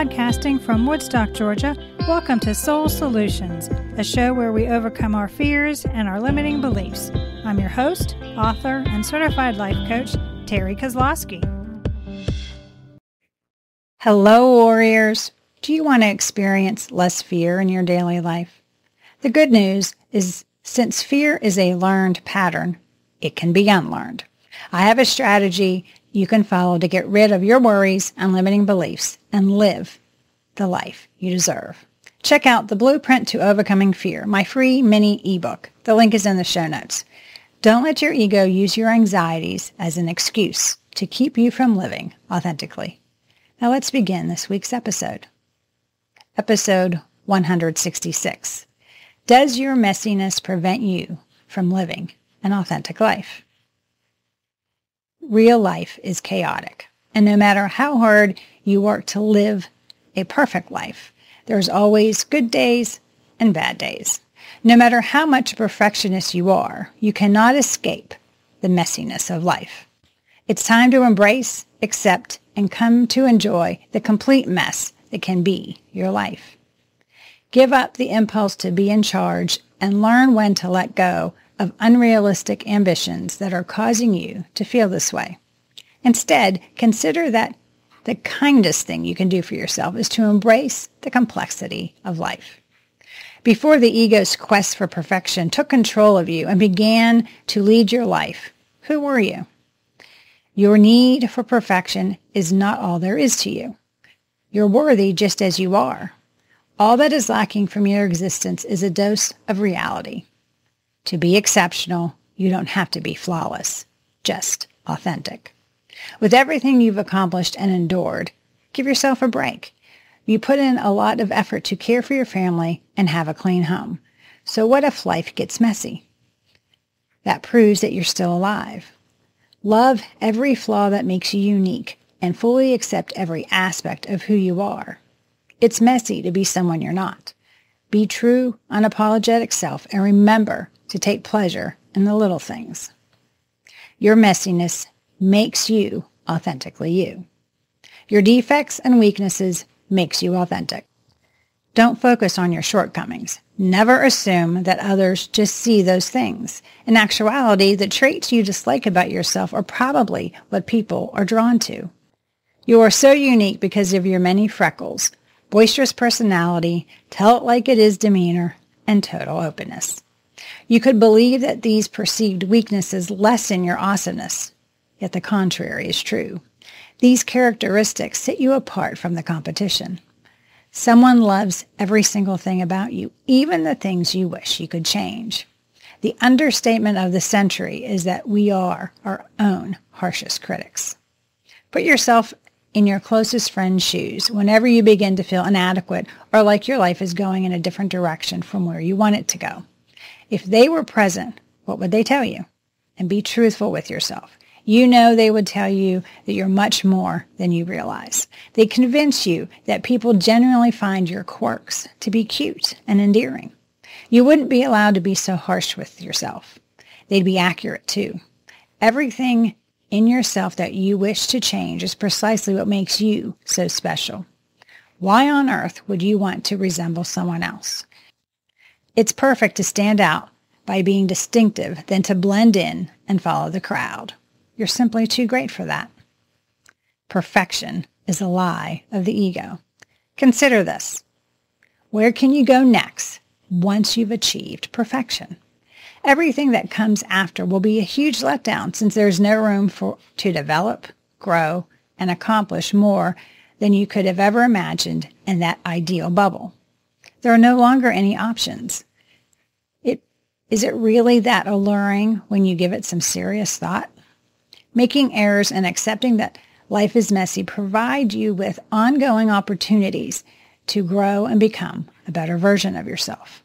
Podcasting from Woodstock, Georgia, welcome to Soul Solutions, a show where we overcome our fears and our limiting beliefs. I'm your host, author, and certified life coach, Terry Kozlowski. Hello, warriors. Do you want to experience less fear in your daily life? The good news is, since fear is a learned pattern, it can be unlearned. I have a strategy you can follow to get rid of your worries and limiting beliefs and live the life you deserve. Check out The Blueprint to Overcoming Fear, my free mini ebook. The link is in the show notes. Don't let your ego use your anxieties as an excuse to keep you from living authentically. Now let's begin this week's episode. Episode 166. Does your messiness prevent you from living an authentic life? Real life is chaotic, and no matter how hard you work to live a perfect life, there's always good days and bad days. No matter how much a perfectionist you are, you cannot escape the messiness of life. It's time to embrace, accept, and come to enjoy the complete mess that can be your life. Give up the impulse to be in charge and learn when to let go of unrealistic ambitions that are causing you to feel this way. Instead, consider that the kindest thing you can do for yourself is to embrace the complexity of life. Before the ego's quest for perfection took control of you and began to lead your life, who were you? Your need for perfection is not all there is to you. You're worthy just as you are. All that is lacking from your existence is a dose of reality. To be exceptional, you don't have to be flawless, just authentic. With everything you've accomplished and endured, give yourself a break. You put in a lot of effort to care for your family and have a clean home. So what if life gets messy? That proves that you're still alive. Love every flaw that makes you unique and fully accept every aspect of who you are. It's messy to be someone you're not. Be true, unapologetic self and remember to take pleasure in the little things. Your messiness makes you authentically you. Your defects and weaknesses makes you authentic. Don't focus on your shortcomings. Never assume that others just see those things. In actuality, the traits you dislike about yourself are probably what people are drawn to. You are so unique because of your many freckles, boisterous personality, tell it like it is demeanor, and total openness. You could believe that these perceived weaknesses lessen your awesomeness, yet the contrary is true. These characteristics set you apart from the competition. Someone loves every single thing about you, even the things you wish you could change. The understatement of the century is that we are our own harshest critics. Put yourself in your closest friend's shoes whenever you begin to feel inadequate or like your life is going in a different direction from where you want it to go. If they were present, what would they tell you? And be truthful with yourself. You know they would tell you that you're much more than you realize. They convince you that people genuinely find your quirks to be cute and endearing. You wouldn't be allowed to be so harsh with yourself. They'd be accurate too. Everything in yourself that you wish to change is precisely what makes you so special. Why on earth would you want to resemble someone else? It's perfect to stand out by being distinctive than to blend in and follow the crowd. You're simply too great for that. Perfection is a lie of the ego. Consider this. Where can you go next once you've achieved perfection? Everything that comes after will be a huge letdown since there's no room to develop, grow, and accomplish more than you could have ever imagined in that ideal bubble. There are no longer any options. Is it really that alluring when you give it some serious thought? Making errors and accepting that life is messy provide you with ongoing opportunities to grow and become a better version of yourself.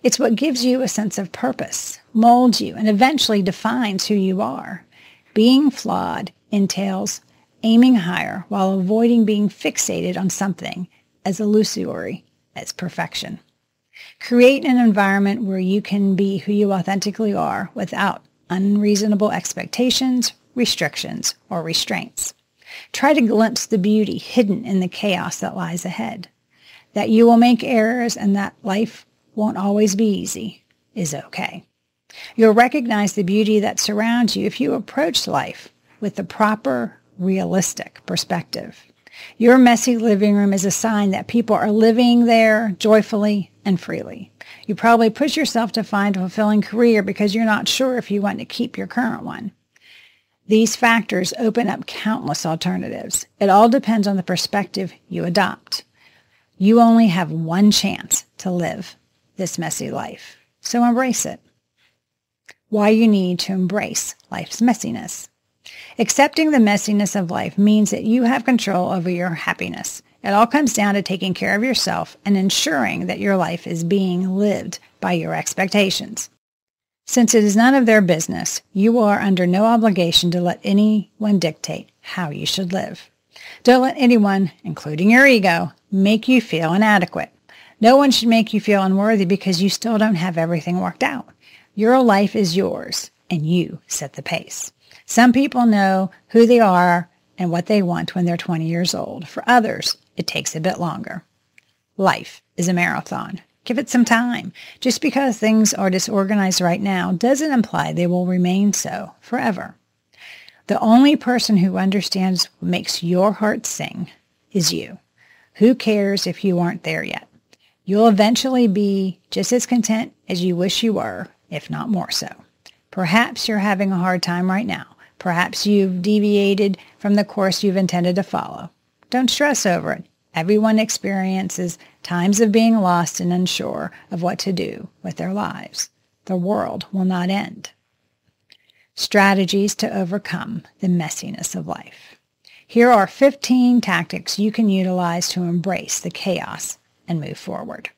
It's what gives you a sense of purpose, molds you, and eventually defines who you are. Being flawed entails aiming higher while avoiding being fixated on something as illusory as perfection. Create an environment where you can be who you authentically are without unreasonable expectations, restrictions, or restraints. Try to glimpse the beauty hidden in the chaos that lies ahead. That you will make errors and that life won't always be easy is okay. You'll recognize the beauty that surrounds you if you approach life with the proper, realistic perspective. Your messy living room is a sign that people are living there joyfully and freely. You probably push yourself to find a fulfilling career because you're not sure if you want to keep your current one. These factors open up countless alternatives. It all depends on the perspective you adopt. You only have one chance to live this messy life, so embrace it. Why you need to embrace life's messiness. Accepting the messiness of life means that you have control over your happiness. It all comes down to taking care of yourself and ensuring that your life is being lived by your expectations. Since it is none of their business, you are under no obligation to let anyone dictate how you should live. Don't let anyone, including your ego, make you feel inadequate. No one should make you feel unworthy because you still don't have everything worked out. Your life is yours, and you set the pace. Some people know who they are and what they want when they're 20 years old. For others, it takes a bit longer. Life is a marathon. Give it some time. Just because things are disorganized right now doesn't imply they will remain so forever. The only person who understands what makes your heart sing is you. Who cares if you aren't there yet? You'll eventually be just as content as you wish you were, if not more so. Perhaps you're having a hard time right now. Perhaps you've deviated from the course you've intended to follow. Don't stress over it. Everyone experiences times of being lost and unsure of what to do with their lives. The world will not end. Strategies to overcome the messiness of life. Here are 15 tactics you can utilize to embrace the chaos and move forward.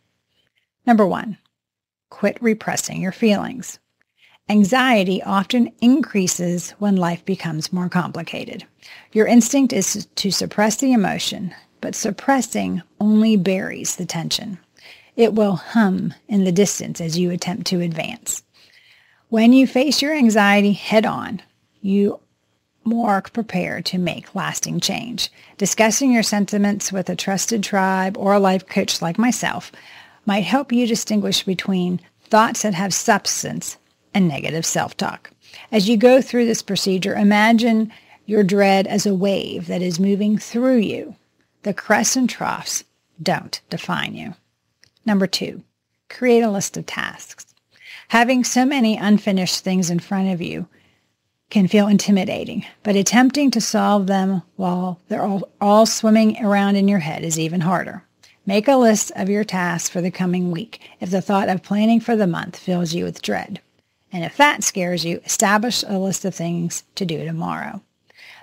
Number 1, quit repressing your feelings. Anxiety often increases when life becomes more complicated. Your instinct is to suppress the emotion, but suppressing only buries the tension. It will hum in the distance as you attempt to advance. When you face your anxiety head on, you more prepared to make lasting change. Discussing your sentiments with a trusted tribe or a life coach like myself might help you distinguish between thoughts that have substance and negative self-talk. As you go through this procedure, imagine your dread as a wave that is moving through you. The crests and troughs don't define you. Number 2, create a list of tasks. Having so many unfinished things in front of you can feel intimidating, but attempting to solve them while they're all swimming around in your head is even harder. Make a list of your tasks for the coming week if the thought of planning for the month fills you with dread. And if that scares you, establish a list of things to do tomorrow.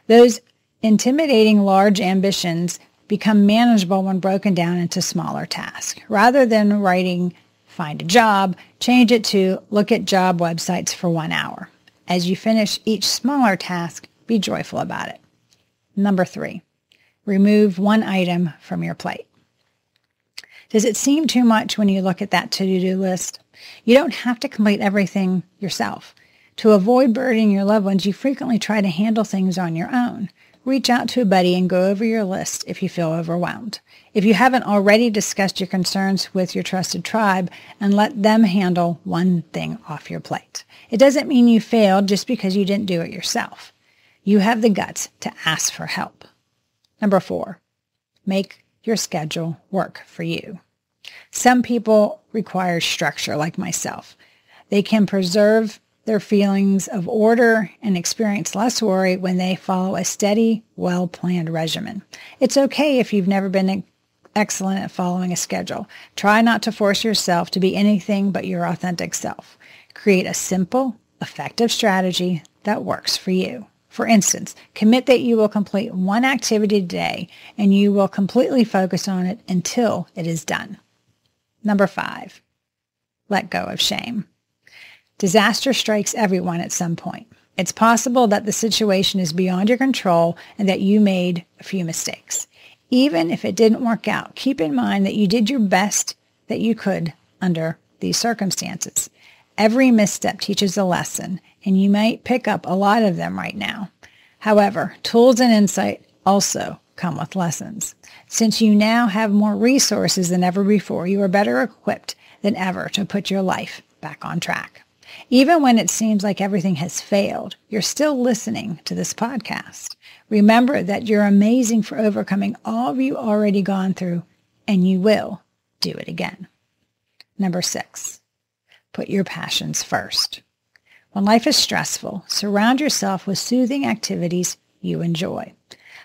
Those intimidating large ambitions become manageable when broken down into smaller tasks. Rather than writing, find a job, change it to look at job websites for 1 hour. As you finish each smaller task, be joyful about it. Number 3, remove one item from your plate. Does it seem too much when you look at that to-do list? You don't have to complete everything yourself. To avoid burdening your loved ones, you frequently try to handle things on your own. Reach out to a buddy and go over your list if you feel overwhelmed. If you haven't already discussed your concerns with your trusted tribe, and let them handle one thing off your plate. It doesn't mean you failed just because you didn't do it yourself. You have the guts to ask for help. Number 4, make your schedule work for you. Some people require structure, like myself. They can preserve their feelings of order and experience less worry when they follow a steady, well-planned regimen. It's okay if you've never been excellent at following a schedule. Try not to force yourself to be anything but your authentic self. Create a simple, effective strategy that works for you. For instance, commit that you will complete one activity a day and you will completely focus on it until it is done. Number 5, let go of shame. Disaster strikes everyone at some point. It's possible that the situation is beyond your control and that you made a few mistakes. Even if it didn't work out, keep in mind that you did your best that you could under these circumstances. Every misstep teaches a lesson, and you might pick up a lot of them right now. However, tools and insight also come with lessons. Since you now have more resources than ever before, you are better equipped than ever to put your life back on track. Even when it seems like everything has failed, you're still listening to this podcast. Remember that you're amazing for overcoming all you already gone through, and you will do it again. Number 6, put your passions first. When life is stressful, surround yourself with soothing activities you enjoy.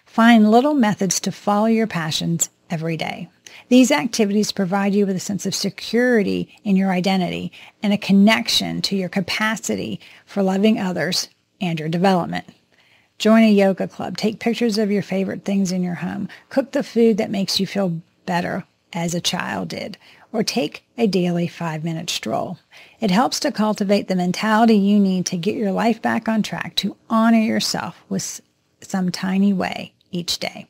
Find little methods to follow your passions every day. These activities provide you with a sense of security in your identity and a connection to your capacity for loving others and your development. Join a yoga club. Take pictures of your favorite things in your home. Cook the food that makes you feel better as a child did. Or take a daily 5-minute stroll. It helps to cultivate the mentality you need to get your life back on track, to honor yourself with some tiny way each day.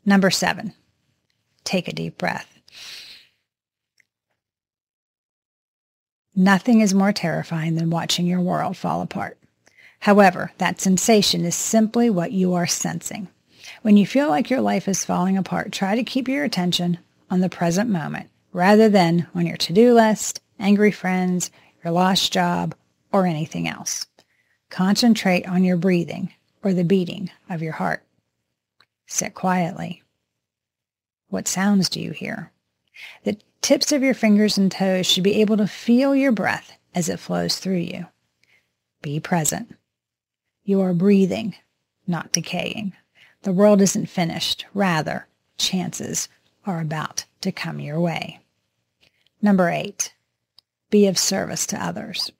Number 7, take a deep breath. Nothing is more terrifying than watching your world fall apart. However, that sensation is simply what you are sensing. When you feel like your life is falling apart, try to keep your attention on the present moment rather than on your to-do list, angry friends, your lost job, or anything else. Concentrate on your breathing or the beating of your heart. Sit quietly. What sounds do you hear? The tips of your fingers and toes should be able to feel your breath as it flows through you. Be present. You are breathing, not decaying. The world isn't finished. Rather, chances are about to come your way. Number 8, be of service to others.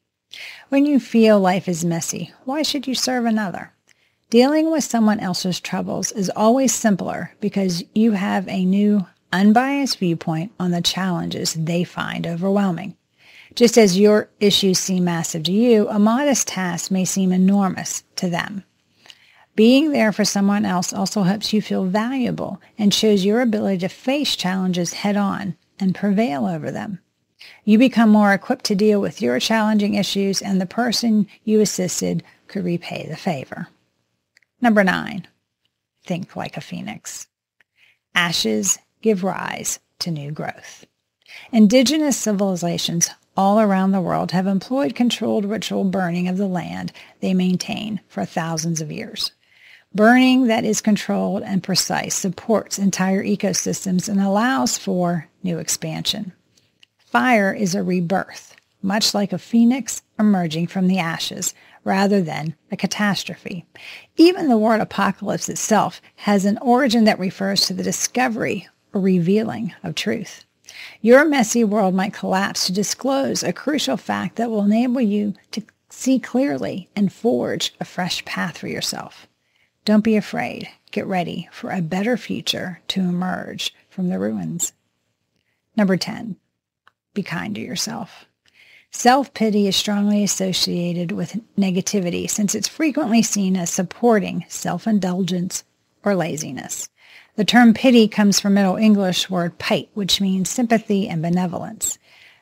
When you feel life is messy, why should you serve another? Dealing with someone else's troubles is always simpler because you have a new, unbiased viewpoint on the challenges they find overwhelming. Just as your issues seem massive to you, a modest task may seem enormous to them. Being there for someone else also helps you feel valuable and shows your ability to face challenges head-on and prevail over them. You become more equipped to deal with your challenging issues, and the person you assisted could repay the favor. Number 9, think like a phoenix. Ashes give rise to new growth. Indigenous civilizations all around the world have employed controlled ritual burning of the land they maintain for thousands of years. Burning that is controlled and precise supports entire ecosystems and allows for new expansion. Fire is a rebirth, much like a phoenix emerging from the ashes, rather than a catastrophe. Even the word apocalypse itself has an origin that refers to the discovery or revealing of truth. Your messy world might collapse to disclose a crucial fact that will enable you to see clearly and forge a fresh path for yourself. Don't be afraid. Get ready for a better future to emerge from the ruins. Number 10, be kind to yourself. Self-pity is strongly associated with negativity since it's frequently seen as supporting self-indulgence or laziness. The term pity comes from Middle English word pite, which means sympathy and benevolence.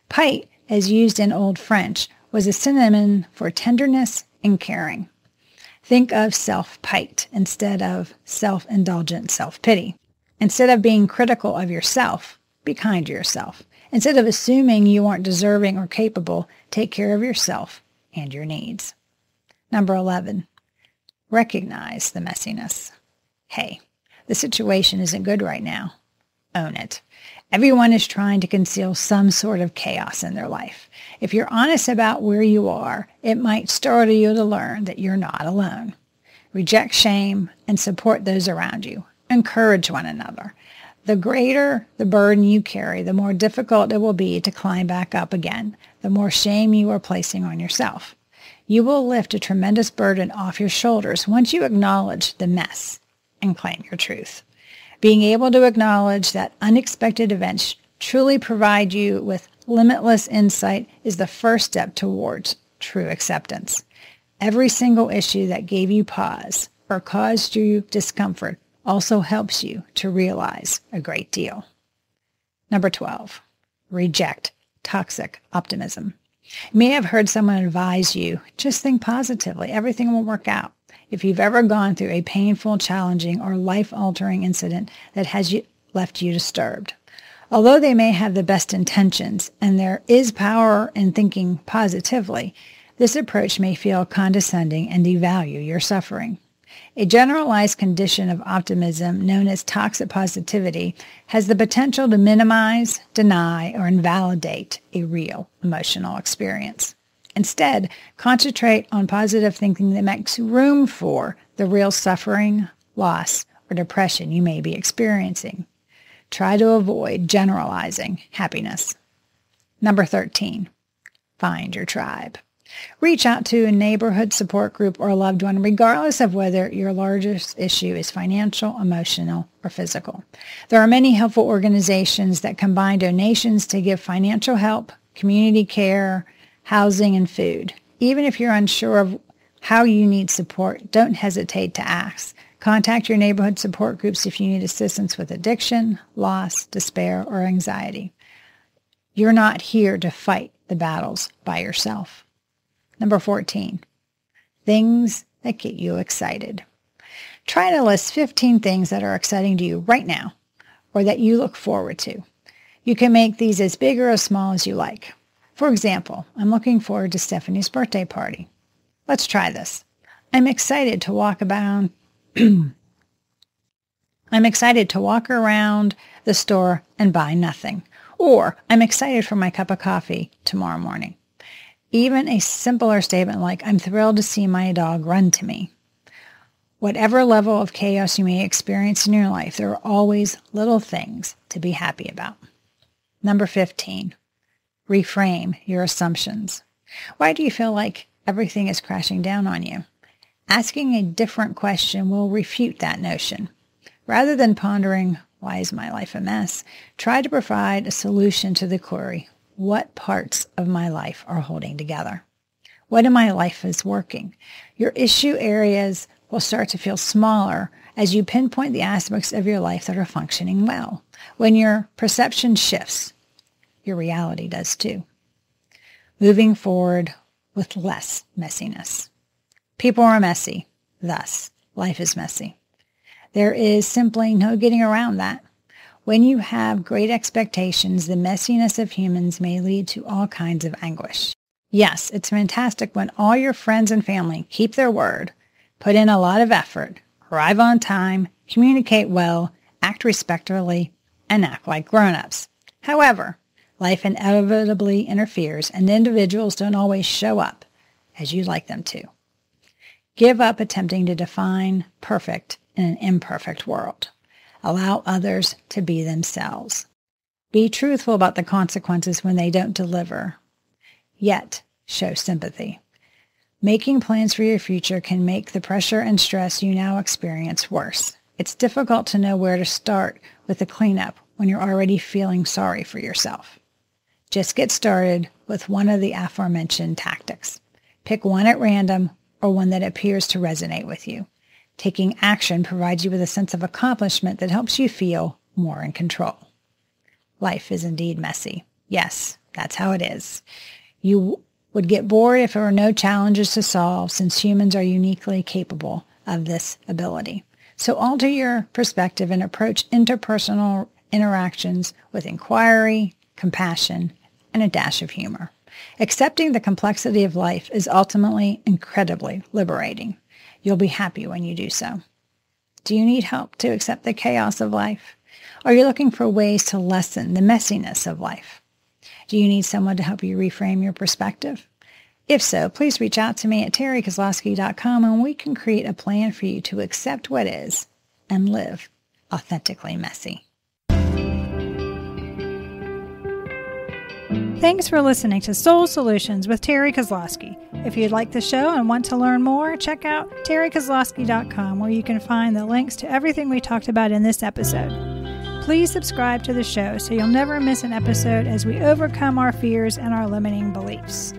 Pite, as used in Old French, was a synonym for tenderness and caring. Think of self-pite instead of self-indulgent self-pity. Instead of being critical of yourself, be kind to yourself. Instead of assuming you aren't deserving or capable, take care of yourself and your needs. Number 11, recognize the messiness. Hey, the situation isn't good right now. Own it. Everyone is trying to conceal some sort of chaos in their life. If you're honest about where you are, it might startle you to learn that you're not alone. Reject shame and support those around you. Encourage one another. The greater the burden you carry, the more difficult it will be to climb back up again, the more shame you are placing on yourself. You will lift a tremendous burden off your shoulders once you acknowledge the mess and claim your truth. Being able to acknowledge that unexpected events truly provide you with limitless insight is the first step towards true acceptance. Every single issue that gave you pause or caused you discomfort also helps you to realize a great deal. Number 12, reject toxic optimism. You may have heard someone advise you, just think positively, everything will work out. if you've ever gone through a painful, challenging, or life-altering incident that has left you disturbed. Although they may have the best intentions, and there is power in thinking positively, this approach may feel condescending and devalue your suffering. A generalized condition of optimism known as toxic positivity has the potential to minimize, deny, or invalidate a real emotional experience. Instead, concentrate on positive thinking that makes room for the real suffering, loss, or depression you may be experiencing. Try to avoid generalizing happiness. Number 13, find your tribe. Reach out to a neighborhood support group or a loved one, regardless of whether your largest issue is financial, emotional, or physical. There are many helpful organizations that combine donations to give financial help, community care, housing, and food. Even if you're unsure of how you need support, don't hesitate to ask. Contact your neighborhood support groups if you need assistance with addiction, loss, despair, or anxiety. You're not here to fight the battles by yourself. Number 14, things that get you excited. Try to list 15 things that are exciting to you right now or that you look forward to. You can make these as big or as small as you like. For example, I'm looking forward to Stephanie's birthday party. Let's try this. I'm excited to walk around the store and buy nothing. Or I'm excited for my cup of coffee tomorrow morning. Even a simpler statement like, I'm thrilled to see my dog run to me. Whatever level of chaos you may experience in your life, there are always little things to be happy about. Number 15, reframe your assumptions. Why do you feel like everything is crashing down on you? Asking a different question will refute that notion. Rather than pondering, why is my life a mess? Try to provide a solution to the query, what parts of my life are holding together? What in my life is working? Your issue areas will start to feel smaller as you pinpoint the aspects of your life that are functioning well. When your perception shifts, your reality does too. Moving forward with less messiness. People are messy, thus life is messy. There is simply no getting around that. When you have great expectations, the messiness of humans may lead to all kinds of anguish. Yes, it's fantastic when all your friends and family keep their word, put in a lot of effort, arrive on time, communicate well, act respectfully, and act like grown-ups. However, life inevitably interferes and individuals don't always show up as you'd like them to. Give up attempting to define perfect in an imperfect world. Allow others to be themselves. Be truthful about the consequences when they don't deliver, yet show sympathy. Making plans for your future can make the pressure and stress you now experience worse. It's difficult to know where to start with the cleanup when you're already feeling sorry for yourself. Just get started with one of the aforementioned tactics. Pick one at random or one that appears to resonate with you. Taking action provides you with a sense of accomplishment that helps you feel more in control. Life is indeed messy. Yes, that's how it is. You would get bored if there were no challenges to solve, since humans are uniquely capable of this ability. So alter your perspective and approach interpersonal interactions with inquiry, compassion, and a dash of humor. Accepting the complexity of life is ultimately incredibly liberating. You'll be happy when you do so. Do you need help to accept the chaos of life? Are you looking for ways to lessen the messiness of life? Do you need someone to help you reframe your perspective? If so, please reach out to me at terrykozlowski.com and we can create a plan for you to accept what is and live authentically messy. Thanks for listening to Soul Solutions with Terry Kozlowski. If you'd like the show and want to learn more, check out terrykozlowski.com, where you can find the links to everything we talked about in this episode. Please subscribe to the show so you'll never miss an episode as we overcome our fears and our limiting beliefs.